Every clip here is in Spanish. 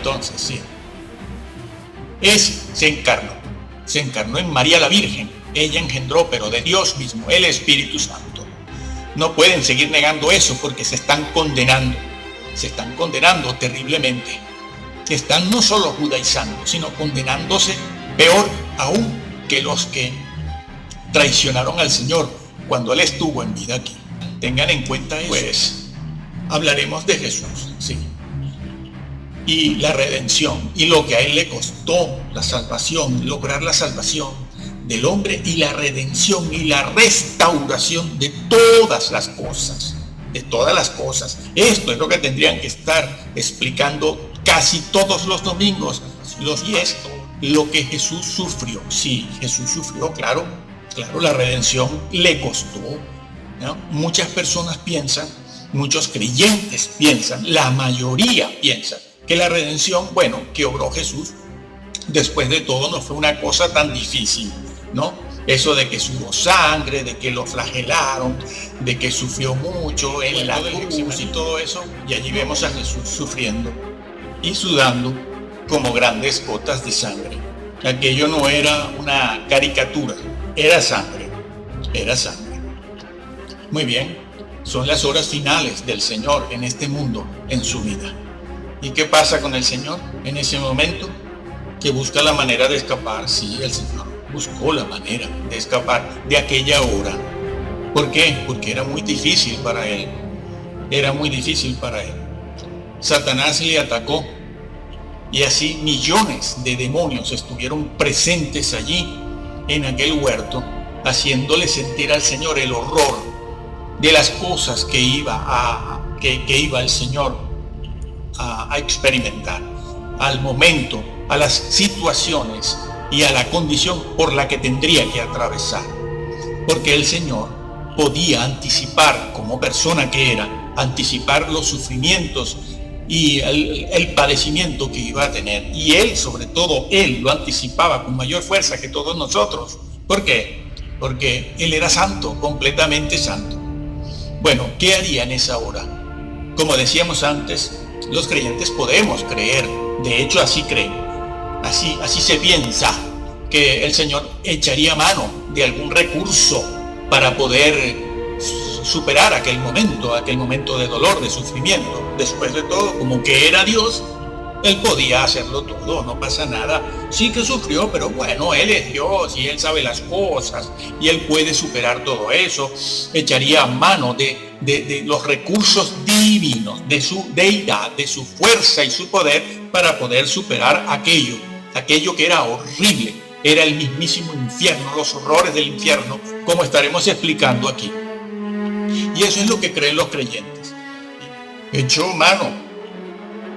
entonces, sí. Se encarnó en María la Virgen. Ella engendró, pero de Dios mismo, el Espíritu Santo. No pueden seguir negando eso porque se están condenando terriblemente. Están no solo judaizando, sino condenándose peor aún que los que traicionaron al Señor cuando Él estuvo en vida aquí. Tengan en cuenta eso. Pues hablaremos de Jesús, sí. Y la redención, y lo que a Él le costó la salvación, lograr la salvación del hombre y la redención y la restauración de todas las cosas. De todas las cosas. Esto es lo que tendrían que estar explicando casi todos los domingos. Y esto, lo que Jesús sufrió. Sí, Jesús sufrió, claro, la redención le costó, ¿no? Muchas personas piensan, muchos creyentes piensan, la mayoría piensa que la redención, que obró Jesús, después de todo no fue una cosa tan difícil, ¿no? Eso de que sudó sangre, de que lo flagelaron, de que sufrió mucho en la cruz y todo eso, y allí vemos a Jesús sufriendo y sudando como grandes gotas de sangre. Aquello no era una caricatura, era sangre. Muy bien, son las horas finales del Señor en este mundo, en su vida. ¿Y qué pasa con el Señor en ese momento? Que busca la manera de escapar. Sí, el Señor buscó la manera de escapar de aquella hora. ¿Por qué? Porque era muy difícil para Él. Satanás le atacó y así millones de demonios estuvieron presentes allí en aquel huerto, haciéndole sentir al Señor el horror de las cosas que iba el Señor a experimentar, al momento, a las situaciones y a la condición por la que tendría que atravesar. Porque el Señor podía anticipar, como persona que era, anticipar los sufrimientos y el padecimiento que iba a tener. Y Él, sobre todo, Él lo anticipaba con mayor fuerza que todos nosotros. ¿Por qué? Porque Él era santo, completamente santo. Bueno, ¿qué haría en esa hora? Como decíamos antes, los creyentes podemos creer, de hecho así creen, así se piensa, que el Señor echaría mano de algún recurso para poder superar aquel momento de dolor, de sufrimiento. Después de todo, como que era Dios, Él podía hacerlo todo, no pasa nada. Sí que sufrió, pero bueno, Él es Dios y Él sabe las cosas y Él puede superar todo eso. Echaría mano de los recursos divinos, de su deidad, de su fuerza y su poder para poder superar aquello que era horrible. Era el mismísimo infierno, los horrores del infierno, como estaremos explicando aquí. Y eso es lo que creen los creyentes. Echó mano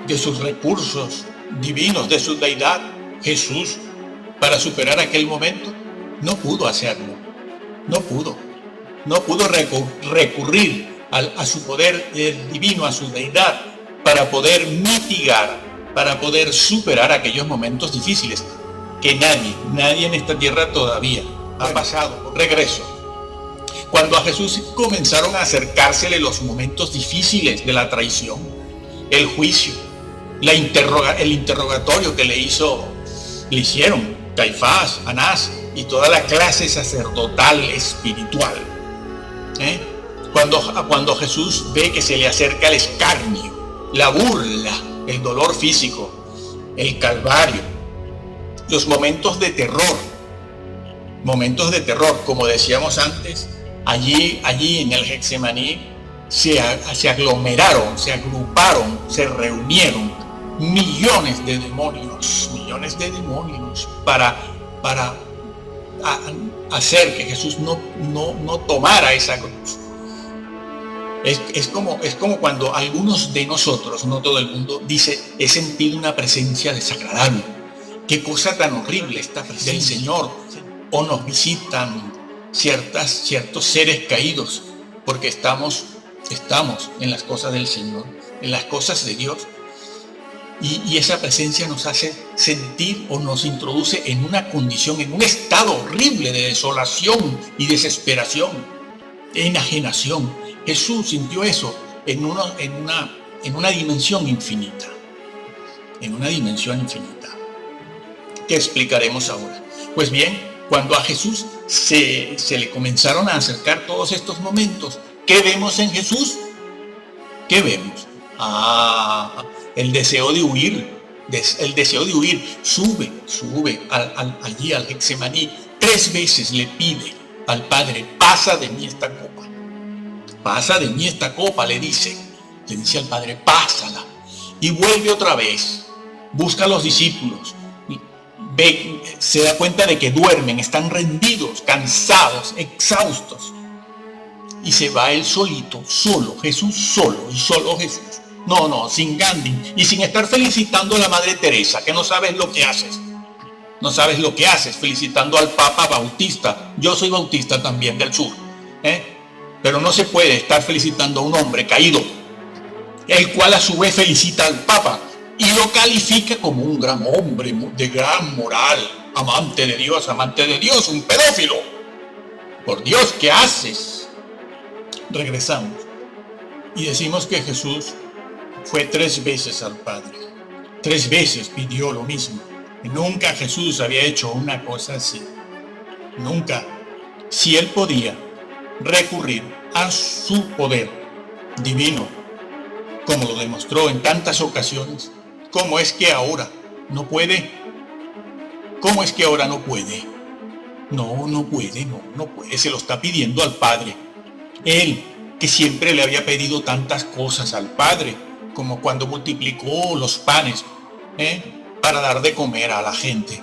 de sus recursos divinos, de su deidad, Jesús, para superar aquel momento. No pudo hacerlo. No pudo recurrir a su poder divino, a su deidad, para poder mitigar, para poder superar aquellos momentos difíciles que nadie en esta tierra todavía ha pasado por regreso. Cuando a Jesús comenzaron a acercársele los momentos difíciles de la traición, el juicio, el interrogatorio que le hicieron Caifás, Anás y toda la clase sacerdotal espiritual. Cuando Jesús ve que se le acerca el escarnio, la burla, el dolor físico, el calvario, los momentos de terror, como decíamos antes, allí en el Getsemaní se aglomeraron, se agruparon, se reunieron millones de demonios para hacer que Jesús no tomara esa cruz. Es como cuando algunos de nosotros, no todo el mundo, dice: he sentido una presencia desagradable. Qué cosa tan horrible esta presencia del Señor. O nos visitan ciertos seres caídos, porque estamos en las cosas del Señor, en las cosas de Dios. Y esa presencia nos hace sentir o nos introduce en una condición, en un estado horrible de desolación y desesperación, enajenación. Jesús sintió eso en una dimensión infinita. en una dimensión infinita. ¿Qué explicaremos ahora? Pues bien, cuando a Jesús se le comenzaron a acercar todos estos momentos, ¿qué vemos en Jesús? ¿Qué vemos? El deseo de huir. El deseo de huir. Sube allí al Getsemaní. 3 veces le pide al Padre: pasa de mí esta copa. Pasa de mí esta copa, le dice al Padre, pásala. Y vuelve otra vez. Busca a los discípulos. Se da cuenta de que duermen, están rendidos, cansados, exhaustos. Y se va él solito, solo, Jesús solo, y solo Jesús. No, sin Gandhi y sin estar felicitando a la Madre Teresa, que no sabes lo que haces. No sabes lo que haces felicitando al Papa Bautista. Yo soy bautista también del sur. Pero no se puede estar felicitando a un hombre caído, el cual a su vez felicita al Papa y lo califica como un gran hombre de gran moral, amante de Dios, un pedófilo. Por Dios, ¿qué haces? Regresamos y decimos que Jesús fue 3 veces al Padre. 3 veces pidió lo mismo. Nunca Jesús había hecho una cosa así. Nunca. Si él podía recurrir a su poder divino, como lo demostró en tantas ocasiones, ¿cómo es que ahora no puede? ¿Cómo es que ahora no puede? No puede. Se lo está pidiendo al Padre. Él, que siempre le había pedido tantas cosas al Padre, como cuando multiplicó los panes, para dar de comer a la gente,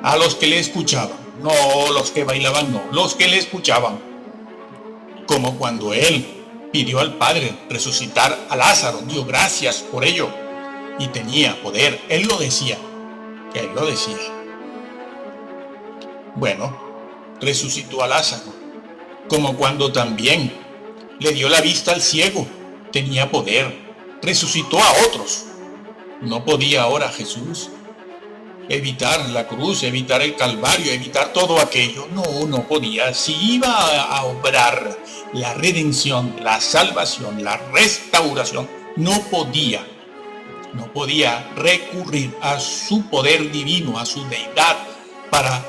a los que le escuchaban, no los que bailaban, no, los que le escuchaban. Como cuando él pidió al Padre resucitar a Lázaro, dio gracias por ello y tenía poder. Él lo decía. Bueno, resucitó a Lázaro. Como cuando también le dio la vista al ciego, tenía poder. Resucitó a otros. ¿No podía ahora Jesús evitar la cruz, evitar el Calvario, evitar todo aquello? No podía. Si iba a obrar la redención, la salvación, la restauración, no podía recurrir a su poder divino, a su deidad, para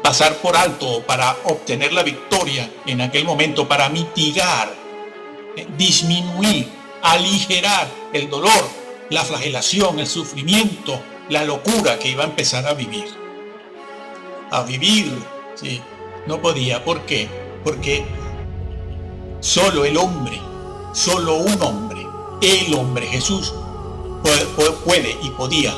pasar por alto, para obtener la victoria en aquel momento, para mitigar, disminuir, aligerar el dolor, la flagelación, el sufrimiento, la locura que iba a empezar a vivir. Sí, no podía. ¿Por qué? Porque solo un hombre, el hombre Jesús, puede y podía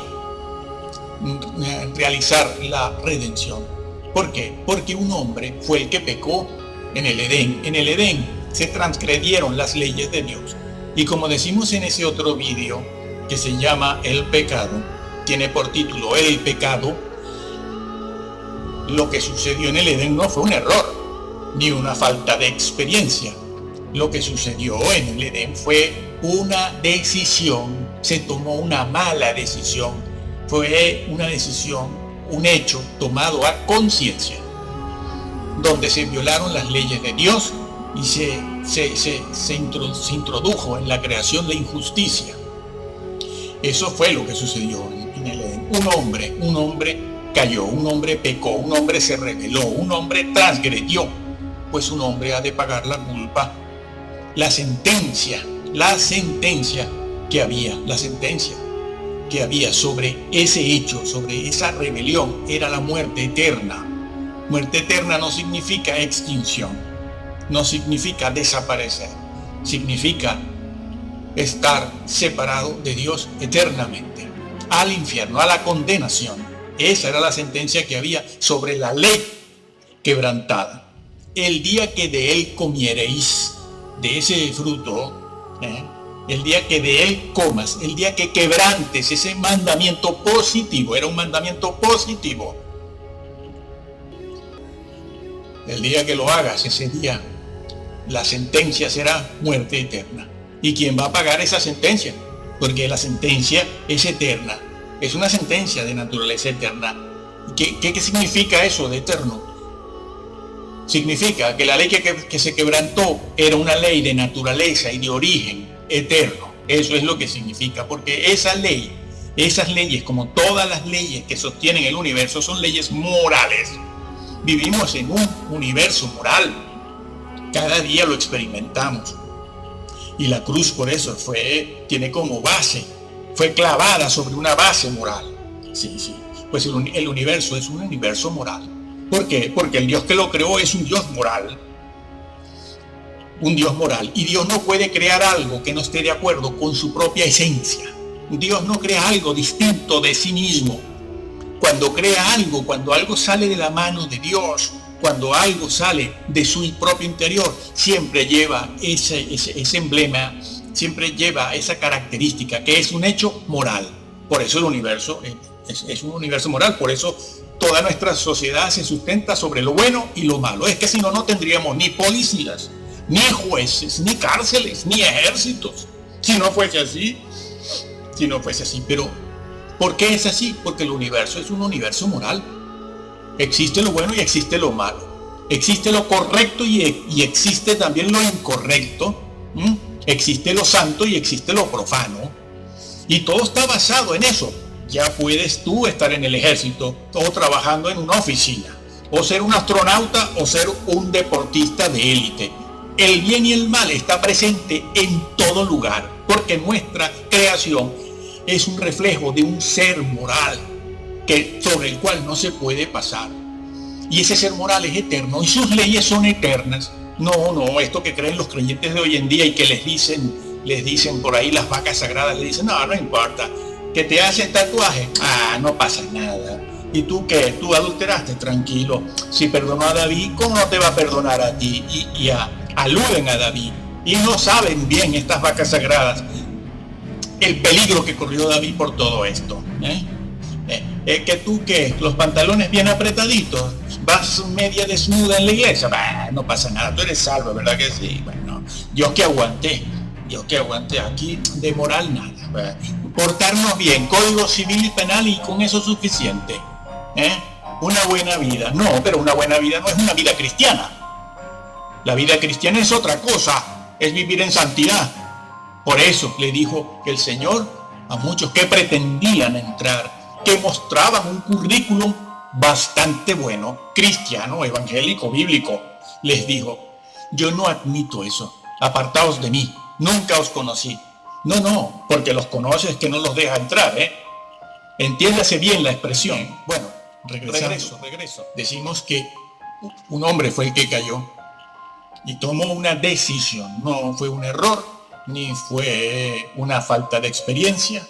realizar la redención. ¿Por qué? Porque un hombre fue el que pecó en el Edén. En el Edén se transgredieron las leyes de Dios. Y como decimos en ese otro vídeo que se llama El Pecado, tiene por título El Pecado, lo que sucedió en el Edén no fue un error, ni una falta de experiencia. Lo que sucedió en el Edén fue una decisión, se tomó una mala decisión, fue una decisión, un hecho tomado a conciencia, donde se violaron las leyes de Dios y se introdujo en la creación la injusticia. Eso fue lo que sucedió en el Edén. Un hombre cayó, un hombre pecó, un hombre se rebeló, un hombre transgredió. Pues un hombre ha de pagar la culpa, la sentencia que había sobre ese hecho, sobre esa rebelión, era la muerte eterna. Muerte eterna no significa extinción, no significa desaparecer, significa estar separado de Dios eternamente, al infierno, a la condenación. Esa era la sentencia que había sobre la ley quebrantada. El día que de él comiereis, de ese fruto, el día que de él comas, el día que quebrantes ese mandamiento positivo, era un mandamiento positivo. El día que lo hagas, ese día, la sentencia será muerte eterna. ¿Y quién va a pagar esa sentencia? Porque la sentencia es eterna. Es una sentencia de naturaleza eterna. ¿Qué significa eso de eterno? Significa que la ley que se quebrantó era una ley de naturaleza y de origen eterno. Eso es lo que significa, porque esa ley Esas leyes, como todas las leyes que sostienen el universo, son leyes morales. Vivimos en un universo moral. Cada día lo experimentamos. Y la cruz por eso tiene como base, fue clavada sobre una base moral. Sí. Pues el universo es un universo moral. ¿Por qué? Porque el Dios que lo creó es un Dios moral. Un Dios moral. Y Dios no puede crear algo que no esté de acuerdo con su propia esencia. Dios no crea algo distinto de sí mismo. Cuando crea algo, cuando algo sale de la mano de Dios, cuando algo sale de su propio interior, siempre lleva ese emblema, siempre lleva esa característica, que es un hecho moral. Por eso el universo es un universo moral. Por eso toda nuestra sociedad se sustenta sobre lo bueno y lo malo. Es que si no, no tendríamos ni policías, ni jueces, ni cárceles, ni ejércitos. Si no fuese así. Pero ¿por qué es así? Porque el universo es un universo moral. Existe lo bueno y existe lo malo. Existe lo correcto y existe también lo incorrecto. Existe lo santo y existe lo profano. Y todo está basado en eso. Ya puedes tú estar en el ejército o trabajando en una oficina, o ser un astronauta o ser un deportista de élite. El bien y el mal está presente en todo lugar, porque nuestra creación es un reflejo de un ser moral sobre el cual no se puede pasar. Y ese ser moral es eterno y sus leyes son eternas. No, esto que creen los creyentes de hoy en día y que les dicen por ahí las vacas sagradas, les dicen, no importa, que te hacen tatuaje, no pasa nada. ¿Y tú qué? ¿Tú adulteraste? Tranquilo. Si perdonó a David, ¿cómo no te va a perdonar a ti? Y aluden a David. Y no saben bien estas vacas sagradas el peligro que corrió David por todo esto. Que tú que los pantalones bien apretaditos, vas media desnuda en la iglesia, no pasa nada, tú eres salvo, ¿verdad que sí? Bueno, yo que aguanté aquí de moral nada. Portarnos bien, código civil y penal, y con eso es suficiente. Una buena vida. No, pero una buena vida no es una vida cristiana. La vida cristiana es otra cosa, es vivir en santidad. Por eso le dijo el Señor a muchos que pretendían entrar, que mostraban un currículum bastante bueno, cristiano, evangélico, bíblico. Les dijo, yo no admito eso, apartaos de mí, nunca os conocí. No, porque los conoces que no los deja entrar, Entiéndase bien la expresión. Bueno, regreso. Decimos que un hombre fue el que cayó y tomó una decisión, no fue un error, ni fue una falta de experiencia,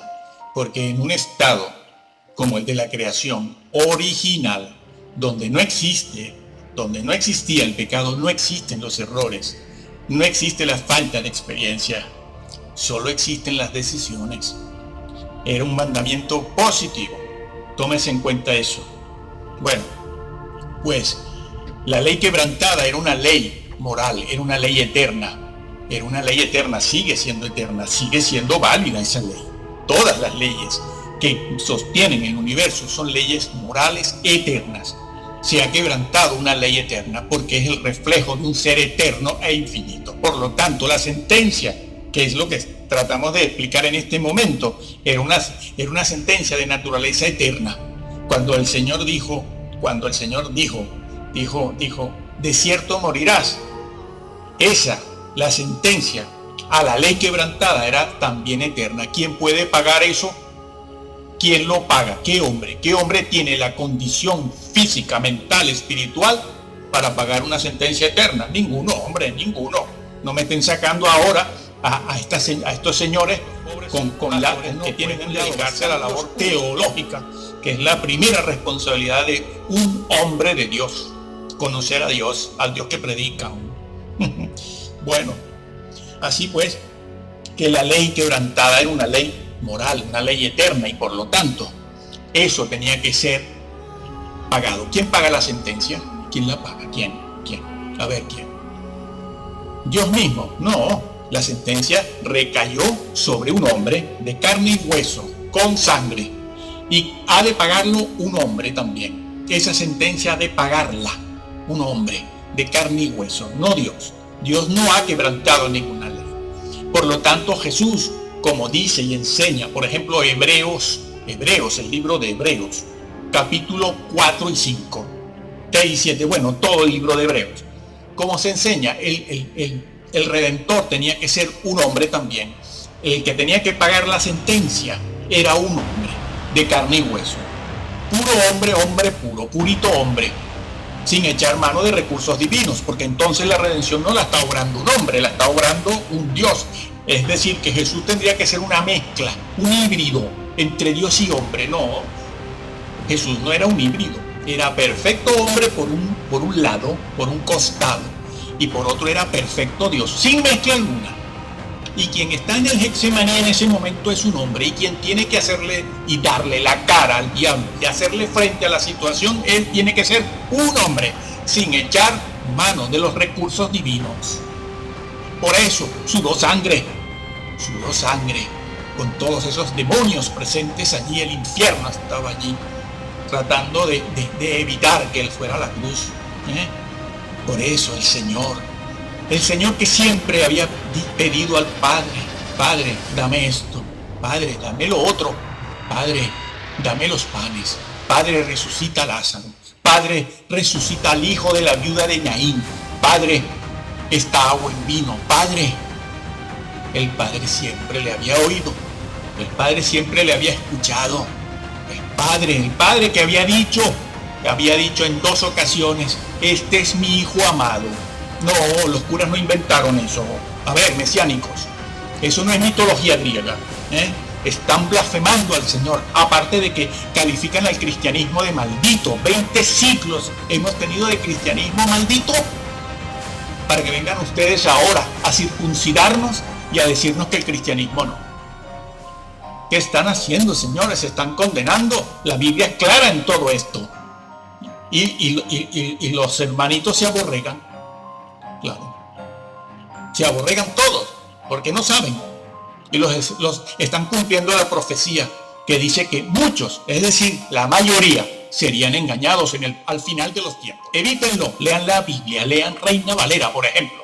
porque en un estado como el de la creación original, donde no existía el pecado, no existen los errores, no existe la falta de experiencia, solo existen las decisiones. Era un mandamiento positivo, tómese en cuenta eso. Bueno, pues la ley quebrantada era una ley moral, era una ley eterna. Era una ley eterna, sigue siendo válida esa ley. Todas las leyes que sostienen el universo son leyes morales eternas. Se ha quebrantado una ley eterna porque es el reflejo de un ser eterno e infinito. Por lo tanto, la sentencia, que es lo que tratamos de explicar en este momento, era una sentencia de naturaleza eterna. Cuando el Señor dijo, de cierto morirás. La sentencia a la ley quebrantada era también eterna. ¿Quién puede pagar eso? ¿Quién lo paga? ¿Qué hombre? ¿Qué hombre tiene la condición física, mental, espiritual para pagar una sentencia eterna? Ninguno, hombre, ninguno. No me estén sacando ahora a estos señores que tienen que dedicarse a la labor teológica, que es la primera responsabilidad de un hombre de Dios. Conocer a Dios, al Dios que predica. Bueno, así pues, que la ley quebrantada era una ley moral, una ley eterna, y por lo tanto, eso tenía que ser pagado. ¿Quién paga la sentencia? ¿Quién la paga? ¿Quién? A ver, ¿quién? Dios mismo. No, la sentencia recayó sobre un hombre de carne y hueso, con sangre, y ha de pagarlo un hombre también. Esa sentencia ha de pagarla un hombre de carne y hueso, no Dios. Dios no ha quebrantado ninguna ley. Por lo tanto, Jesús, como dice y enseña, por ejemplo, Hebreos Hebreos, el libro de Hebreos, capítulo 4 y 5, 6 y 7, bueno, todo el libro de Hebreos. Como se enseña, el Redentor tenía que ser un hombre también. El que tenía que pagar la sentencia era un hombre de carne y hueso. Puro hombre, hombre puro, purito hombre, sin echar mano de recursos divinos, porque entonces la redención no la está obrando un hombre, la está obrando un Dios. Es decir, que Jesús tendría que ser una mezcla, un híbrido entre Dios y hombre. No, Jesús no era un híbrido, era perfecto hombre por un lado, por un costado, y por otro era perfecto Dios, sin mezcla alguna. Y quien está en el Getsemaní en ese momento es un hombre, y quien tiene que hacerle y darle la cara al diablo y hacerle frente a la situación, él tiene que ser un hombre, sin echar mano de los recursos divinos. Por eso sudó sangre, con todos esos demonios presentes allí. El infierno estaba allí, tratando de evitar que él fuera a la cruz. Por eso el Señor que siempre había pedido al Padre: Padre, dame esto, Padre, dame lo otro, Padre, dame los panes, Padre, resucita a Lázaro, Padre, resucita al hijo de la viuda de Naín, Padre, esta agua en vino, Padre. El Padre siempre le había oído, el Padre siempre le había escuchado. El Padre que había dicho en 2 ocasiones: este es mi Hijo amado. No, los curas no inventaron eso. A ver, mesiánicos, eso no es mitología griega. Están blasfemando al Señor, aparte de que califican al cristianismo de maldito. 20 siglos hemos tenido de cristianismo maldito, para que vengan ustedes ahora a circuncidarnos y a decirnos que el cristianismo no. ¿Qué están haciendo, señores? Se están condenando. La Biblia es clara en todo esto. Y los hermanitos se aborregan. Claro. Se aborregan todos, porque no saben. Y los están cumpliendo la profecía que dice que muchos, es decir, la mayoría, serían engañados al final de los tiempos. Evítenlo, lean la Biblia, lean Reina Valera, por ejemplo.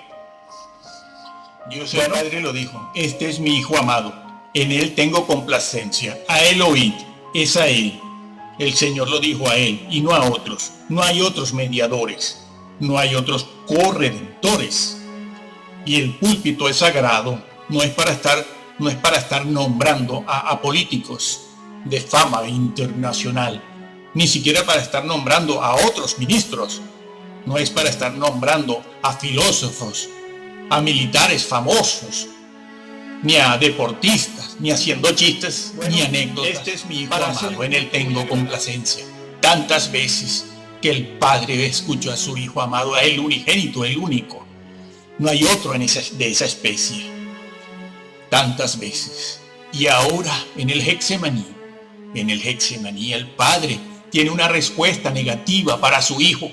Dios el Padre lo dijo: este es mi Hijo amado, en él tengo complacencia, a él oíd, es a él. El Señor lo dijo a él y no a otros. No hay otros mediadores, no hay otros corredentores. Y el púlpito es sagrado, no es para estar nombrando a políticos de fama internacional, ni siquiera para estar nombrando a otros ministros. No es para estar nombrando a filósofos, a militares famosos, ni a deportistas, ni haciendo chistes, ni anécdotas. Este es mi Hijo amado, en él tengo complacencia. Tantas veces que el Padre escuchó a su Hijo amado, a él unigénito, el único. No hay otro de esa especie. Tantas veces. Y ahora en el Getsemaní, el Padre tiene una respuesta negativa para su Hijo.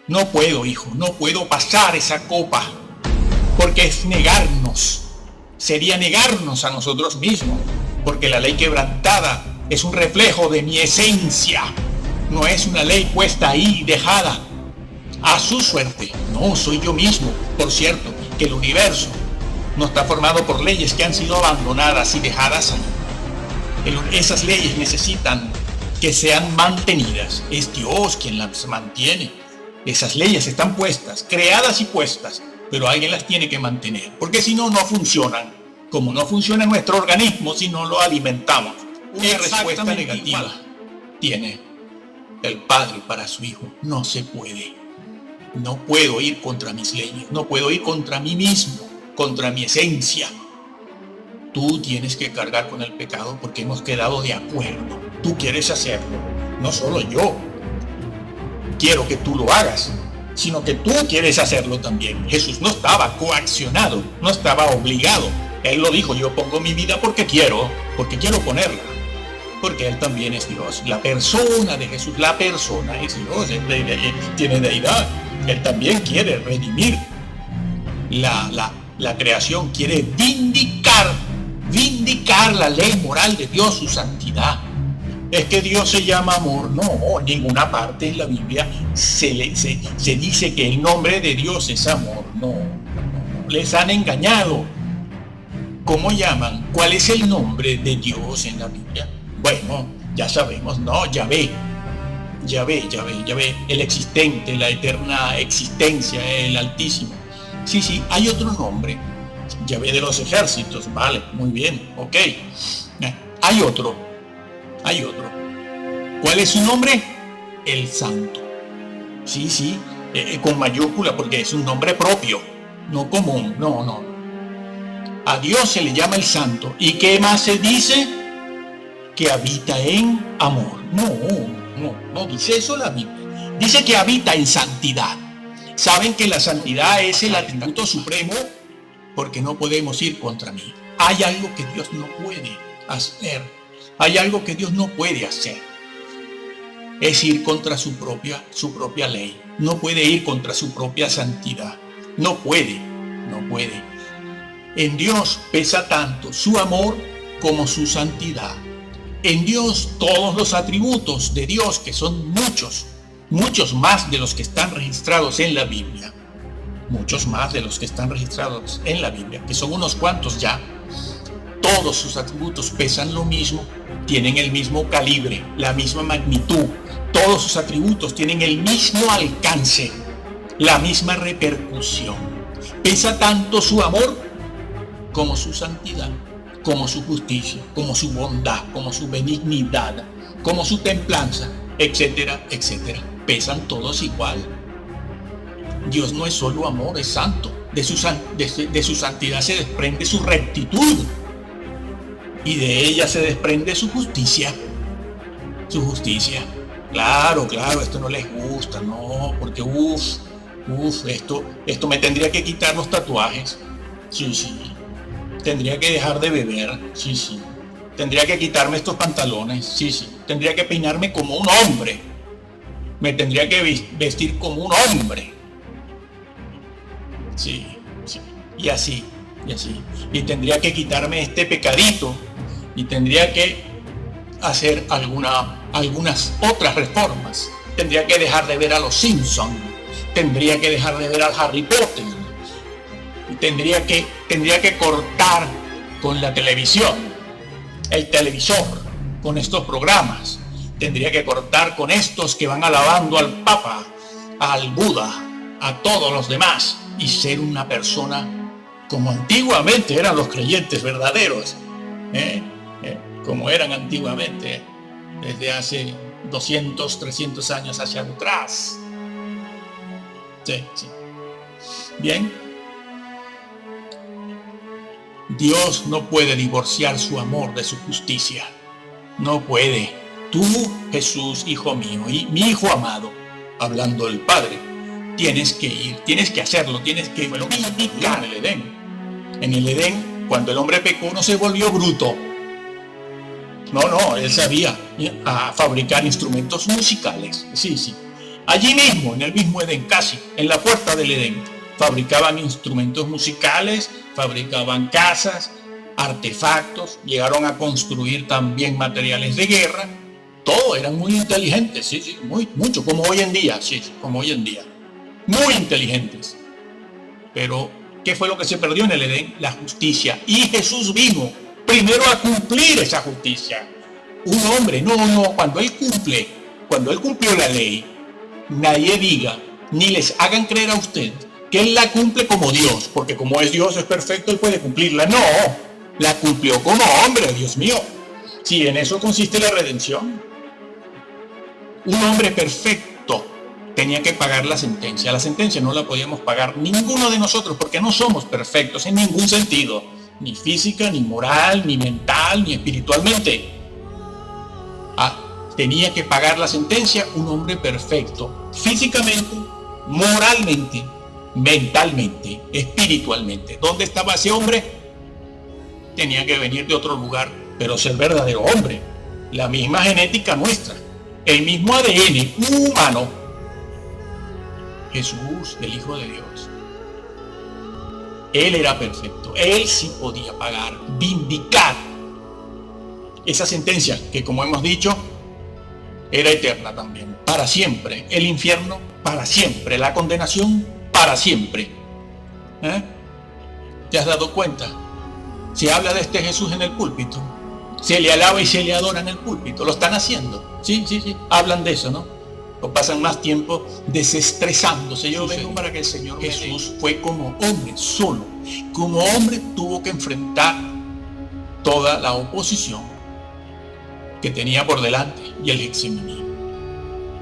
No puedo, Hijo, no puedo pasar esa copa, porque es negarnos. Sería negarnos a nosotros mismos, porque la ley quebrantada es un reflejo de mi esencia. No es una ley puesta ahí, dejada a su suerte. No, soy yo mismo. Por cierto, que el universo no está formado por leyes que han sido abandonadas y dejadas ahí. Esas leyes necesitan que sean mantenidas. Es Dios quien las mantiene. Esas leyes están puestas, creadas y puestas, pero alguien las tiene que mantener, porque si no, no funcionan. Como no funciona nuestro organismo si no lo alimentamos. Una respuesta negativa tiene el Padre para su Hijo. No se puede. No puedo ir contra mis leyes, no puedo ir contra mí mismo, contra mi esencia. Tú tienes que cargar con el pecado porque hemos quedado de acuerdo. Tú quieres hacerlo, no solo yo quiero que tú lo hagas, sino que tú quieres hacerlo también. Jesús no estaba coaccionado, no estaba obligado. Él lo dijo: yo pongo mi vida porque quiero ponerla. Porque Él también es Dios. La persona de Jesús, la persona es Dios, tiene deidad. Él también quiere redimir la creación, quiere vindicar la ley moral de Dios, su santidad. Es que Dios se llama amor. No, en ninguna parte en la Biblia se dice que el nombre de Dios es amor. No, les han engañado. ¿Cómo llaman? ¿Cuál es el nombre de Dios en la Biblia? Bueno, ya sabemos, no, Yahvé, el existente, la eterna existencia, el Altísimo. Sí, sí, hay otro nombre, Yahvé de los ejércitos, vale, muy bien, ok. Hay otro. ¿Cuál es su nombre? El Santo. Sí, sí, con mayúscula, porque es un nombre propio, no común, no. A Dios se le llama el Santo. ¿Y qué más se dice? Que habita en amor. No dice eso la Biblia. Dice que habita en santidad. ¿Saben que la santidad es el atributo supremo? Porque no podemos ir contra mí. Hay algo que Dios no puede hacer. Hay algo que Dios no puede hacer. Es ir contra su propia ley. No puede ir contra su propia santidad. No puede. En Dios pesa tanto su amor como su santidad. En Dios todos los atributos de Dios, que son muchos más de los que están registrados en la Biblia, que son unos cuantos ya, todos sus atributos pesan lo mismo, tienen el mismo calibre, la misma magnitud, todos sus atributos tienen el mismo alcance, la misma repercusión. Pesa tanto su amor como su santidad, como su justicia, como su bondad, como su benignidad, como su templanza, etcétera, etcétera. Pesan todos igual. Dios no es solo amor, es santo. De su santidad se desprende su rectitud y de ella se desprende su justicia. Claro, esto no les gusta, no, porque esto me tendría que quitar los tatuajes. Sí. Tendría que dejar de beber, sí. Tendría que quitarme estos pantalones, sí. Tendría que peinarme como un hombre. Me tendría que vestir como un hombre. Sí. Y así. Y tendría que quitarme este pecadito. Y tendría que hacer algunas otras reformas. Tendría que dejar de ver a los Simpsons. Tendría que dejar de ver al Harry Potter. Tendría que cortar con la televisión, el televisor, con estos programas. Tendría que cortar con estos que van alabando al Papa, al Buda, a todos los demás, y ser una persona como antiguamente eran los creyentes verdaderos, como eran antiguamente, desde hace 200, 300 años hacia atrás. Sí. Bien. Dios no puede divorciar su amor de su justicia. No puede. Tú, Jesús, hijo mío, y mi hijo amado, hablando del Padre, tienes que ir, tienes que hacerlo, tienes que vivificar en el Edén. En el Edén, cuando el hombre pecó, no se volvió bruto. No, él sabía fabricar instrumentos musicales. Sí. Allí mismo, en el mismo Edén, casi, en la puerta del Edén. Fabricaban instrumentos musicales, fabricaban casas, artefactos, llegaron a construir también materiales de guerra. Todo eran muy inteligentes, sí, mucho, como hoy en día, muy inteligentes. Pero, ¿qué fue lo que se perdió en el Edén? La justicia. Y Jesús vino primero a cumplir esa justicia. Un hombre, cuando él cumplió la ley, nadie diga, ni les hagan creer a usted que él la cumple como Dios, porque como es Dios, es perfecto, él puede cumplirla. No, la cumplió como hombre, Dios mío. Sí, en eso consiste la redención. Un hombre perfecto tenía que pagar la sentencia. La sentencia no la podíamos pagar ninguno de nosotros, porque no somos perfectos en ningún sentido, ni física, ni moral, ni mental, ni espiritualmente. Tenía que pagar la sentencia un hombre perfecto, físicamente, moralmente, mentalmente, espiritualmente. ¿Dónde estaba ese hombre? Tenía que venir de otro lugar, pero ser verdadero hombre. La misma genética nuestra, el mismo ADN humano. Jesús, el Hijo de Dios. Él era perfecto. Él sí podía pagar, vindicar esa sentencia que, como hemos dicho, era eterna también, para siempre. El infierno, para siempre. La condenación, para siempre. ¿Te has dado cuenta? Se habla de este Jesús en el púlpito Se le alaba y se le adora en el púlpito. Lo están haciendo. Sí, sí, sí. Hablan de eso, ¿no? O pasan más tiempo desestresándose. Yo vengo para que el Señor Jesús fue como hombre, solo. Como hombre tuvo que enfrentar toda la oposición que tenía por delante y el Getsemaní.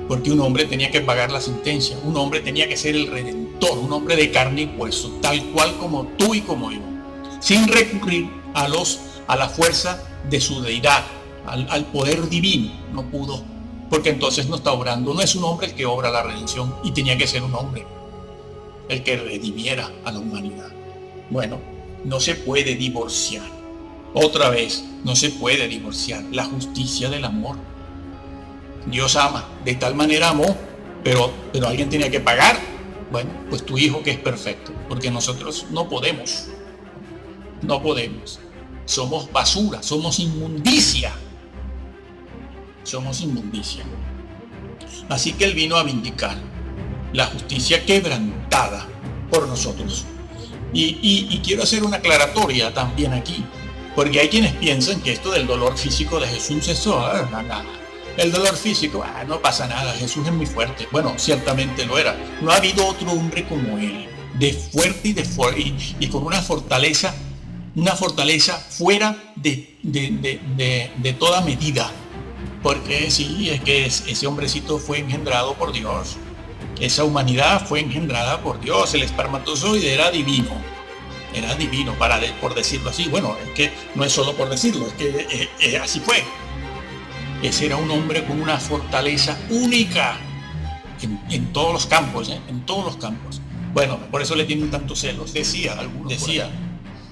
Porque un hombre tenía que pagar la sentencia. Un hombre tenía que ser el redentor. Un hombre de carne y hueso, tal cual como tú y como yo. Sin recurrir a la fuerza de su deidad, al poder divino. No pudo, porque entonces no está obrando. No es un hombre el que obra la redención, y tenía que ser un hombre el que redimiera a la humanidad. Bueno, no se puede divorciar. Otra vez, no se puede divorciar la justicia del amor. Dios ama, de tal manera amó, pero alguien tenía que pagar. Bueno, pues tu hijo, que es perfecto, porque nosotros no podemos. No podemos. Somos basura, somos inmundicia. Somos inmundicia. Así que Él vino a vindicar la justicia quebrantada por nosotros. Y quiero hacer una aclaratoria también aquí, porque hay quienes piensan que esto del dolor físico de Jesús, eso, el dolor físico, no pasa nada, Jesús es muy fuerte. Bueno, ciertamente lo era. No ha habido otro hombre como Él, de fuerte y con una fortaleza fuera de toda medida. Porque sí, es que ese hombrecito fue engendrado por Dios. Esa humanidad fue engendrada por Dios. El espermatozoide era divino. Era divino, por decirlo así. Bueno, es que no es solo por decirlo, es que así fue. Ese era un hombre con una fortaleza única en todos los campos, en todos los campos. Bueno, por eso le tienen tantos celos. Decía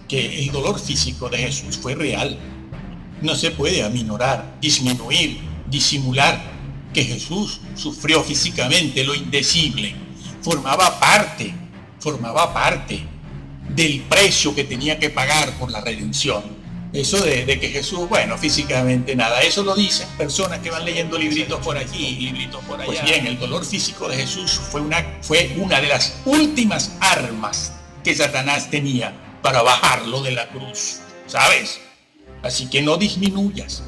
que el dolor físico de Jesús fue real. No se puede aminorar, disminuir, disimular que Jesús sufrió físicamente lo indecible. Formaba parte del precio que tenía que pagar por la redención. Eso de que Jesús, bueno, físicamente nada, eso lo dicen personas que van leyendo libritos por aquí y libritos por allá. Pues bien, el dolor físico de Jesús fue una de las últimas armas que Satanás tenía para bajarlo de la cruz, ¿sabes? Así que no disminuyas.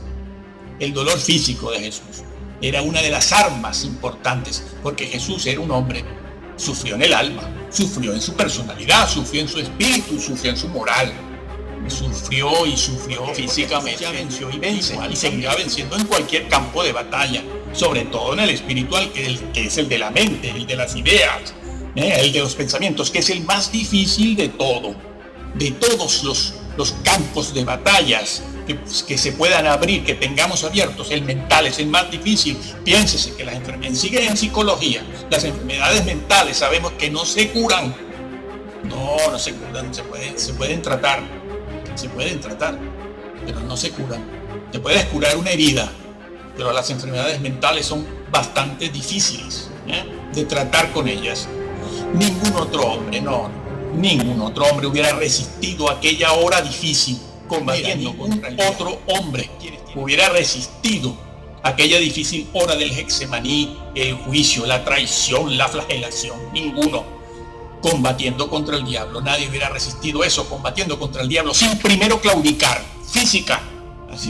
El dolor físico de Jesús era una de las armas importantes, porque Jesús era un hombre, sufrió en el alma, sufrió en su personalidad, sufrió en su espíritu, sufrió en su moral, sufrió físicamente, venció y vence, y seguirá venciendo en cualquier campo de batalla, sobre todo en el espiritual, que es el de la mente, el de las ideas, el de los pensamientos, que es el más difícil de todo, de todos los campos de batallas que se puedan abrir, que tengamos abiertos. El mental es el más difícil. Piénsese que las enfermedades, sigue en psicología, las enfermedades mentales sabemos que no se curan. No se curan, se pueden tratar, pero no se curan. Te puedes curar una herida, pero las enfermedades mentales son bastante difíciles de tratar con ellas. Ningún otro hombre hubiera resistido aquella hora difícil combatiendo contra otro hombre. Hubiera resistido aquella difícil hora del Getsemaní, el juicio, la traición, la flagelación. Ninguno. Combatiendo contra el diablo. Nadie hubiera resistido eso, combatiendo contra el diablo, sin primero claudicar, física,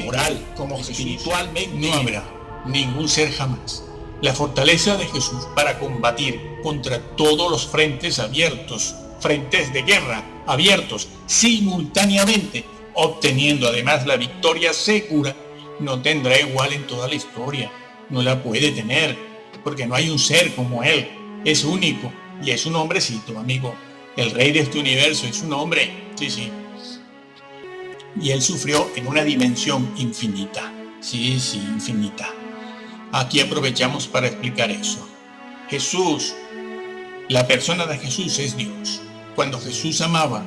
moral, como espiritualmente. No habrá ningún ser jamás la fortaleza de Jesús para combatir contra todos los frentes abiertos, frentes de guerra abiertos simultáneamente, obteniendo además la victoria segura. No tendrá igual en toda la historia, no la puede tener, porque no hay un ser como Él. Es único y es un hombrecito, amigo. El rey de este universo es un hombre, sí. Y Él sufrió en una dimensión infinita, sí, infinita. Aquí aprovechamos para explicar eso. Jesús, la persona de Jesús es Dios. Cuando Jesús amaba,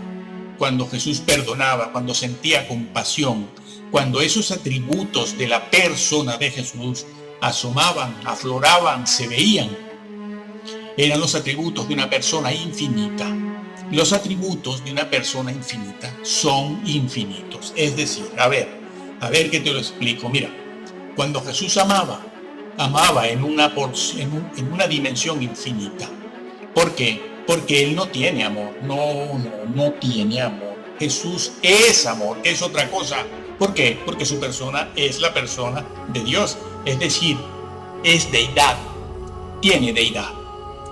cuando Jesús perdonaba, cuando sentía compasión, cuando esos atributos de la persona de Jesús asomaban, afloraban, se veían, eran los atributos de una persona infinita. Los atributos de una persona infinita son infinitos. Es decir, a ver que te lo explico. Mira, cuando Jesús amaba en una dimensión infinita. ¿Por qué? Porque Él no tiene amor. No tiene amor. Jesús es amor, es otra cosa. ¿Por qué? Porque su persona es la persona de Dios, es decir, es deidad, tiene deidad.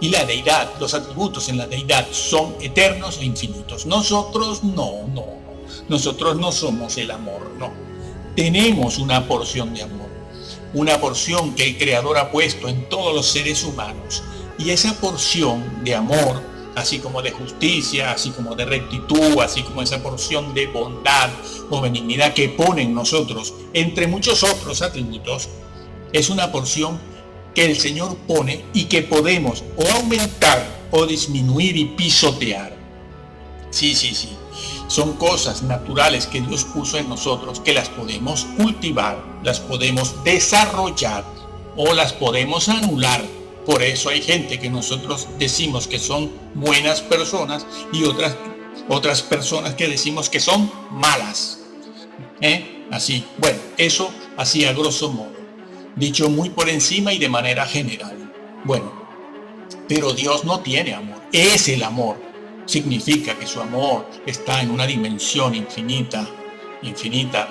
Y la deidad, los atributos en la deidad son eternos e infinitos. Nosotros no. Nosotros no somos el amor, no. Tenemos una porción de amor, una porción que el Creador ha puesto en todos los seres humanos. Y esa porción de amor, así como de justicia, así como de rectitud, así como esa porción de bondad o benignidad que pone en nosotros, entre muchos otros atributos, es una porción que el Señor pone y que podemos o aumentar o disminuir y pisotear. Sí. Son cosas naturales que Dios puso en nosotros, que las podemos cultivar, las podemos desarrollar o las podemos anular. Por eso hay gente que nosotros decimos que son buenas personas y otras personas que decimos que son malas. Así, bueno, eso así a grosso modo, dicho muy por encima y de manera general. Bueno, pero Dios no tiene amor, es el amor. Significa que su amor está en una dimensión infinita.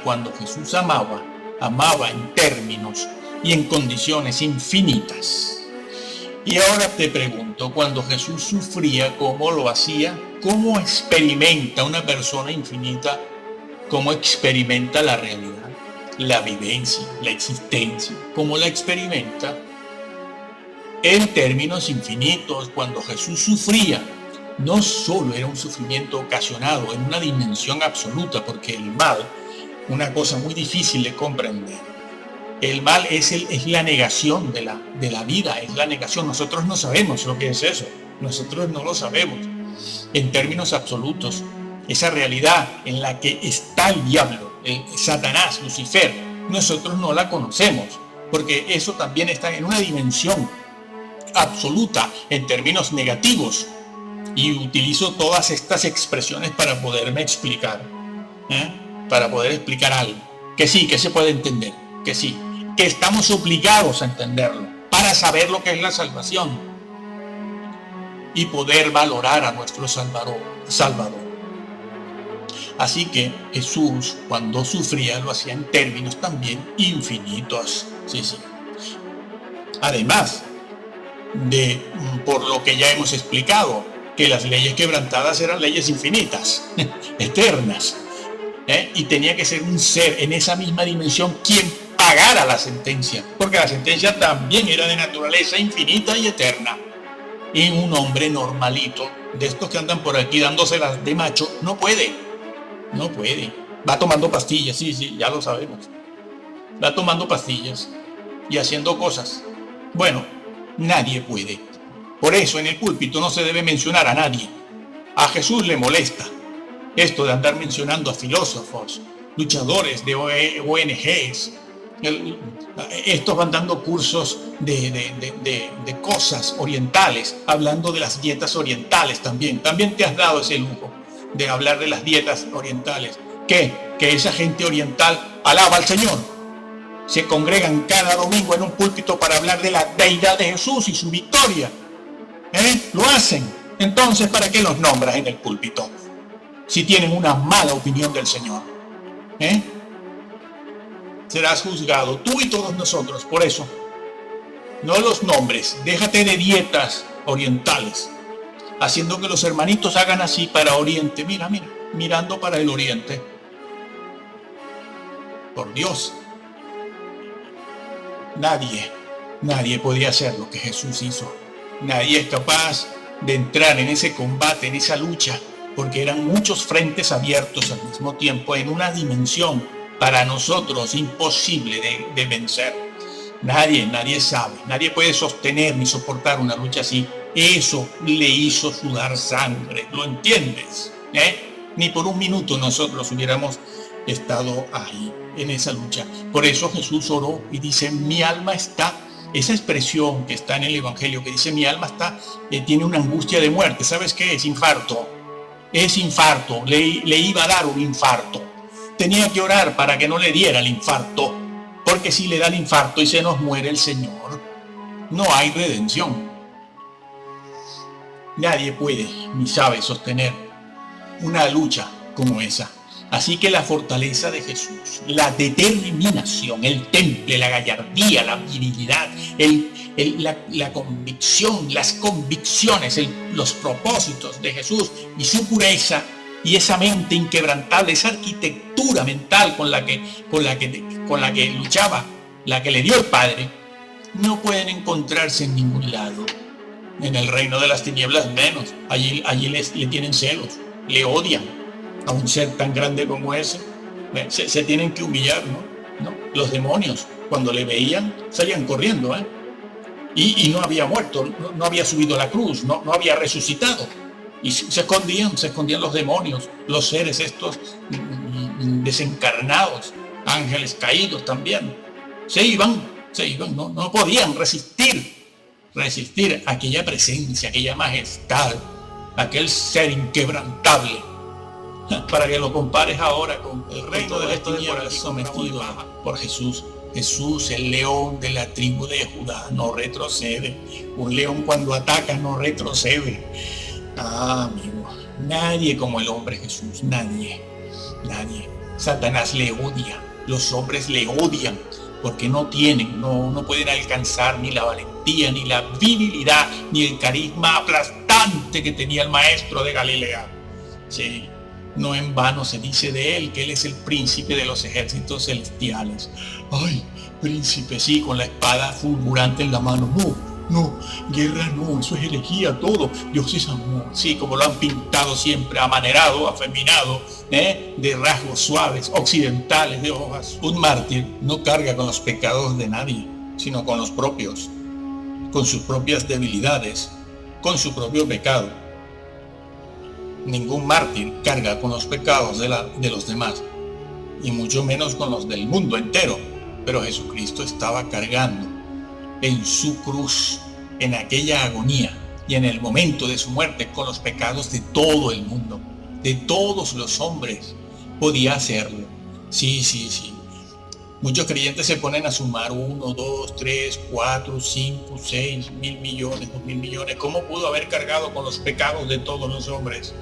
Cuando Jesús amaba en términos y en condiciones infinitas. Y ahora te pregunto, cuando Jesús sufría, ¿cómo lo hacía? ¿Cómo experimenta una persona infinita? ¿Cómo experimenta la realidad, la vivencia, la existencia? ¿Cómo la experimenta? En términos infinitos, cuando Jesús sufría, no solo era un sufrimiento ocasionado en una dimensión absoluta, porque el mal, una cosa muy difícil de comprender, el mal es la negación de la vida, es la negación. Nosotros no sabemos lo que es eso, nosotros no lo sabemos en términos absolutos. Esa realidad en la que está el diablo, Satanás, Lucifer, nosotros no la conocemos, porque eso también está en una dimensión absoluta en términos negativos. Y utilizo todas estas expresiones para poderme explicar, para poder explicar algo. Que sí, que se puede entender, que sí, que estamos obligados a entenderlo para saber lo que es la salvación y poder valorar a nuestro Salvador. Así que Jesús, cuando sufría, lo hacía en términos también infinitos. Sí. Además de, por lo que ya hemos explicado, que las leyes quebrantadas eran leyes infinitas, eternas, y tenía que ser un ser en esa misma dimensión quien pagara la sentencia, porque la sentencia también era de naturaleza infinita y eterna. Y un hombre normalito, de estos que andan por aquí dándoselas de macho, no puede, va tomando pastillas, sí, ya lo sabemos, va tomando pastillas y haciendo cosas. Bueno, nadie puede. Por eso en el púlpito no se debe mencionar a nadie. A Jesús le molesta esto de andar mencionando a filósofos, luchadores de ONGs. Estos van dando cursos de cosas orientales, hablando de las dietas orientales también. También te has dado ese lujo de hablar de las dietas orientales. Que esa gente oriental alaba al Señor. Se congregan cada domingo en un púlpito para hablar de la deidad de Jesús y su victoria. Lo hacen. Entonces, ¿para qué los nombras en el púlpito? Si tienen una mala opinión del Señor. Serás juzgado, tú y todos nosotros. Por eso, no los nombres. Déjate de dietas orientales, haciendo que los hermanitos hagan así para Oriente. Mira, mirando para el Oriente. Por Dios. Nadie podía hacer lo que Jesús hizo. Nadie es capaz de entrar en ese combate, en esa lucha, porque eran muchos frentes abiertos al mismo tiempo en una dimensión para nosotros imposible de vencer. Nadie sabe, nadie puede sostener ni soportar una lucha así. Eso le hizo sudar sangre, ¿lo entiendes? Ni por un minuto nosotros hubiéramos estado ahí en esa lucha. Por eso Jesús oró y dice: mi alma está. Esa expresión que está en el Evangelio que dice mi alma tiene una angustia de muerte. ¿Sabes qué? Es infarto. Le iba a dar un infarto. Tenía que orar para que no le diera el infarto. Porque si le da el infarto y se nos muere el Señor, no hay redención. Nadie puede ni sabe sostener una lucha como esa. Así que la fortaleza de Jesús, la determinación, el temple, la gallardía, la virilidad, la convicción, las convicciones, los propósitos de Jesús y su pureza y esa mente inquebrantable, esa arquitectura mental con la que luchaba, la que le dio el Padre, no pueden encontrarse en ningún lado. En el reino de las tinieblas menos. Allí le tienen celos, le odian a un ser tan grande como ese. Se tienen que humillar, ¿no? Los demonios, cuando le veían, salían corriendo, y no había muerto, no había subido a la cruz, no había resucitado. Y se escondían los demonios, los seres estos desencarnados, ángeles caídos también. Se iban, no podían resistir aquella presencia, aquella majestad, aquel ser inquebrantable. Para que lo compares ahora con el reino de las tinieblas sometido por Jesús. Jesús, el león de la tribu de Judá, no retrocede. Un león cuando ataca no retrocede. Amigo, nadie como el hombre Jesús, nadie. Satanás le odia, los hombres le odian, porque no pueden alcanzar ni la valentía, ni la virilidad, ni el carisma aplastante que tenía el maestro de Galilea. Sí, no en vano se dice de él que él es el príncipe de los ejércitos celestiales. Ay, príncipe, sí, con la espada fulgurante en la mano. No, guerra no, eso es herejía todo. Dios es amor, sí, como lo han pintado siempre, amanerado, afeminado, de rasgos suaves, occidentales, de hojas. Un mártir no carga con los pecados de nadie, sino con los propios, con sus propias debilidades, con su propio pecado. Ningún mártir carga con los pecados de los demás, y mucho menos con los del mundo entero. Pero Jesucristo estaba cargando en su cruz, en aquella agonía y en el momento de su muerte, con los pecados de todo el mundo, de todos los hombres. Podía hacerlo. Sí. Muchos creyentes se ponen a sumar 1, 2, 3, 4, 5, 6 mil millones, 2.000 millones. ¿Cómo pudo haber cargado con los pecados de todos los hombres?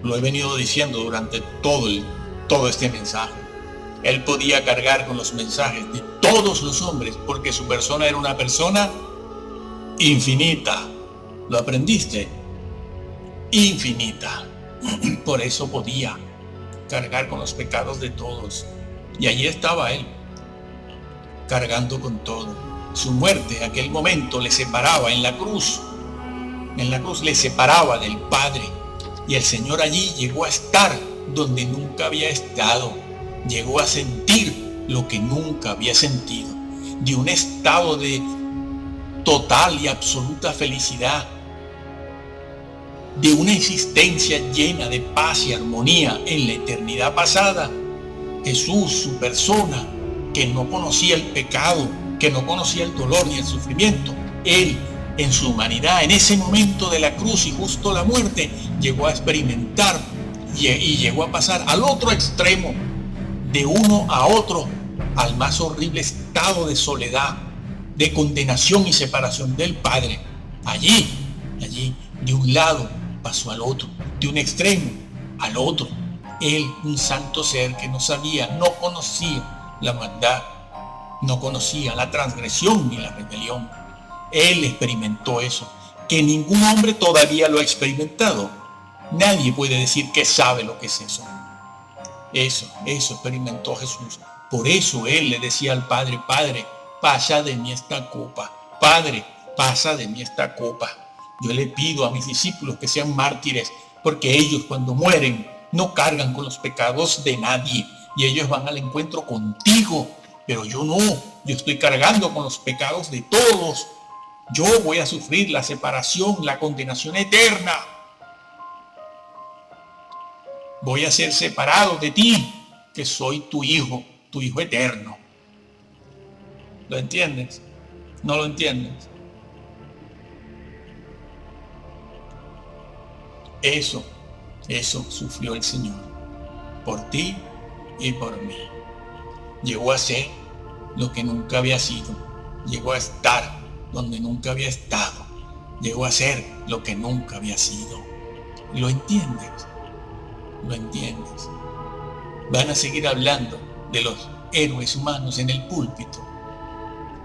Lo he venido diciendo durante todo este mensaje. Él podía cargar con los mensajes de todos los hombres porque su persona era una persona infinita. ¿Lo aprendiste? Infinita. Por eso podía cargar con los pecados de todos. Y allí estaba él, cargando con todo. Su muerte, en aquel momento, le separaba en la cruz. En la cruz le separaba del Padre. Y el Señor allí llegó a estar donde nunca había estado. Llegó a sentir lo que nunca había sentido. De un estado de total y absoluta felicidad. De una existencia llena de paz y armonía en la eternidad pasada. Jesús, su persona, que no conocía el pecado, que no conocía el dolor ni el sufrimiento, él, en su humanidad, en ese momento de la cruz y justo la muerte, llegó a experimentar y llegó a pasar al otro extremo, de uno a otro, al más horrible estado de soledad, de condenación y separación del Padre. Allí, de un lado pasó al otro, de un extremo al otro. Él, un santo ser que no conocía la maldad, no conocía la transgresión ni la rebelión. Él experimentó eso, que ningún hombre todavía lo ha experimentado. Nadie puede decir que sabe lo que es eso. Eso experimentó Jesús. Por eso él le decía al Padre: Padre, pasa de mí esta copa. Padre, pasa de mí esta copa. Yo le pido a mis discípulos que sean mártires, porque ellos cuando mueren no cargan con los pecados de nadie, y ellos van al encuentro contigo. Pero yo no, yo estoy cargando con los pecados de todos. Yo voy a sufrir la separación, la condenación eterna. Voy a ser separado de ti, que soy tu hijo eterno. ¿Lo entiendes? ¿No lo entiendes? Eso sufrió el Señor por ti y por mí. Llegó a ser lo que nunca había sido. Llegó a estar donde nunca había estado. Llegó a ser lo que nunca había sido. ¿Lo entiendes? ¿Lo entiendes? Van a seguir hablando de los héroes humanos en el púlpito,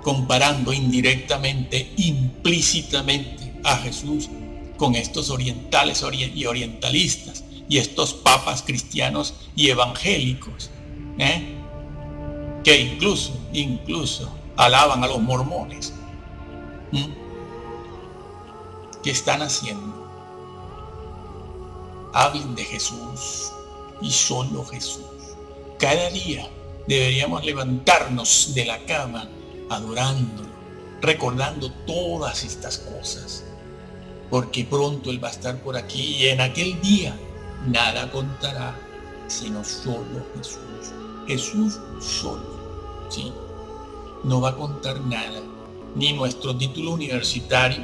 comparando indirectamente, implícitamente a Jesús con estos orientales y orientalistas y estos papas cristianos y evangélicos, que incluso alaban a los mormones. ¿Qué están haciendo? Hablen de Jesús y solo Jesús. Cada día deberíamos levantarnos de la cama adorándolo, recordando todas estas cosas, porque pronto Él va a estar por aquí y en aquel día nada contará sino solo Jesús. Jesús solo, ¿sí? No va a contar nada, ni nuestro título universitario,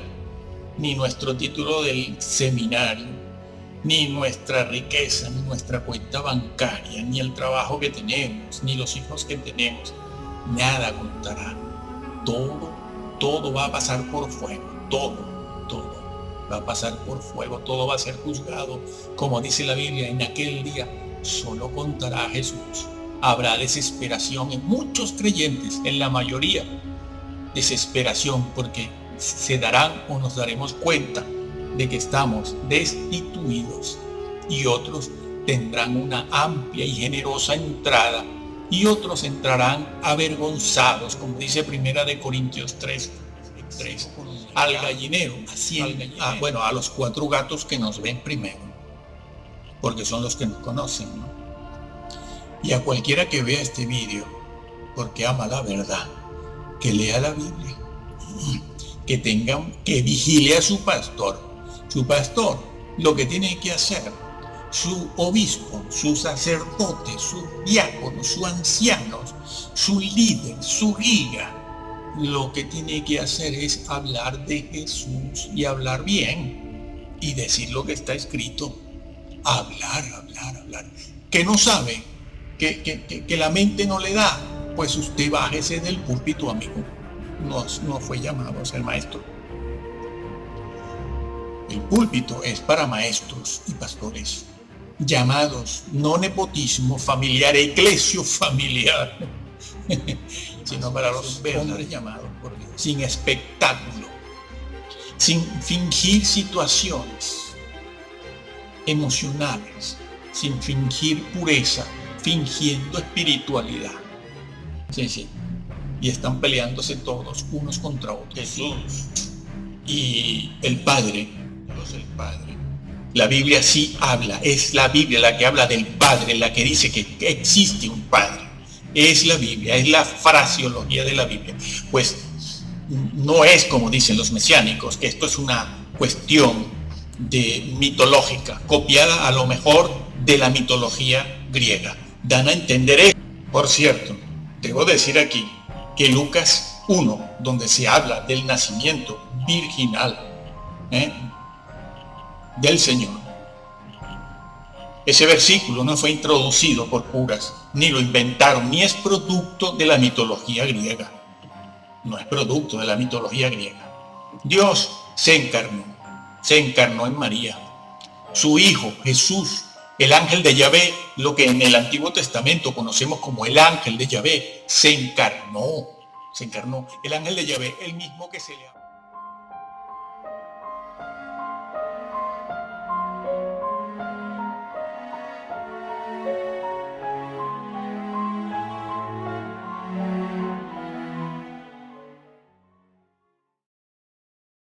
ni nuestro título del seminario, ni nuestra riqueza, ni nuestra cuenta bancaria, ni el trabajo que tenemos, ni los hijos que tenemos. Nada contará. Todo va a pasar por fuego. Todo va a pasar por fuego. Todo va a ser juzgado. Como dice la Biblia, en aquel día solo contará Jesús. Habrá desesperación en muchos creyentes, en la mayoría. Desesperación porque se darán o nos daremos cuenta de que estamos destituidos, y otros tendrán una amplia y generosa entrada, y otros entrarán avergonzados, como dice 1 Corintios 3, al gallinero, a los 4 gatos que nos ven primero, porque son los que nos conocen, ¿no? Y a cualquiera que vea este vídeo porque ama la verdad, que lea la Biblia, que vigile a su pastor. Su pastor, lo que tiene que hacer, su obispo, su sacerdote, su diácono, su anciano, su líder, su guía, lo que tiene que hacer es hablar de Jesús y hablar bien y decir lo que está escrito. Hablar. Que no sabe, que la mente no le da, pues usted bájese del púlpito, amigo. No fue llamado a ser maestro. El púlpito es para maestros y pastores, llamados, no nepotismo familiar, eclesio familiar, sino para los hombres llamados por Dios, sin espectáculo, sin fingir situaciones emocionales, sin fingir pureza, fingiendo espiritualidad. Sí. Y están peleándose todos unos contra otros. Jesús y el Padre. La Biblia sí habla, es la Biblia la que habla del Padre, la que dice que existe un Padre. Es la Biblia, es la fraseología de la Biblia. Pues no es como dicen los mesiánicos, que esto es una cuestión mitológica, copiada a lo mejor de la mitología griega. Dan a entender esto. Por cierto, debo decir aquí que Lucas 1, donde se habla del nacimiento virginal, del Señor, ese versículo no fue introducido por curas, ni lo inventaron, ni es producto de la mitología griega. No es producto de la mitología griega. Dios se encarnó en María. Su Hijo, Jesús, el ángel de Yahvé, lo que en el Antiguo Testamento conocemos como el ángel de Yahvé, se encarnó. El ángel de Yahvé, el mismo que se le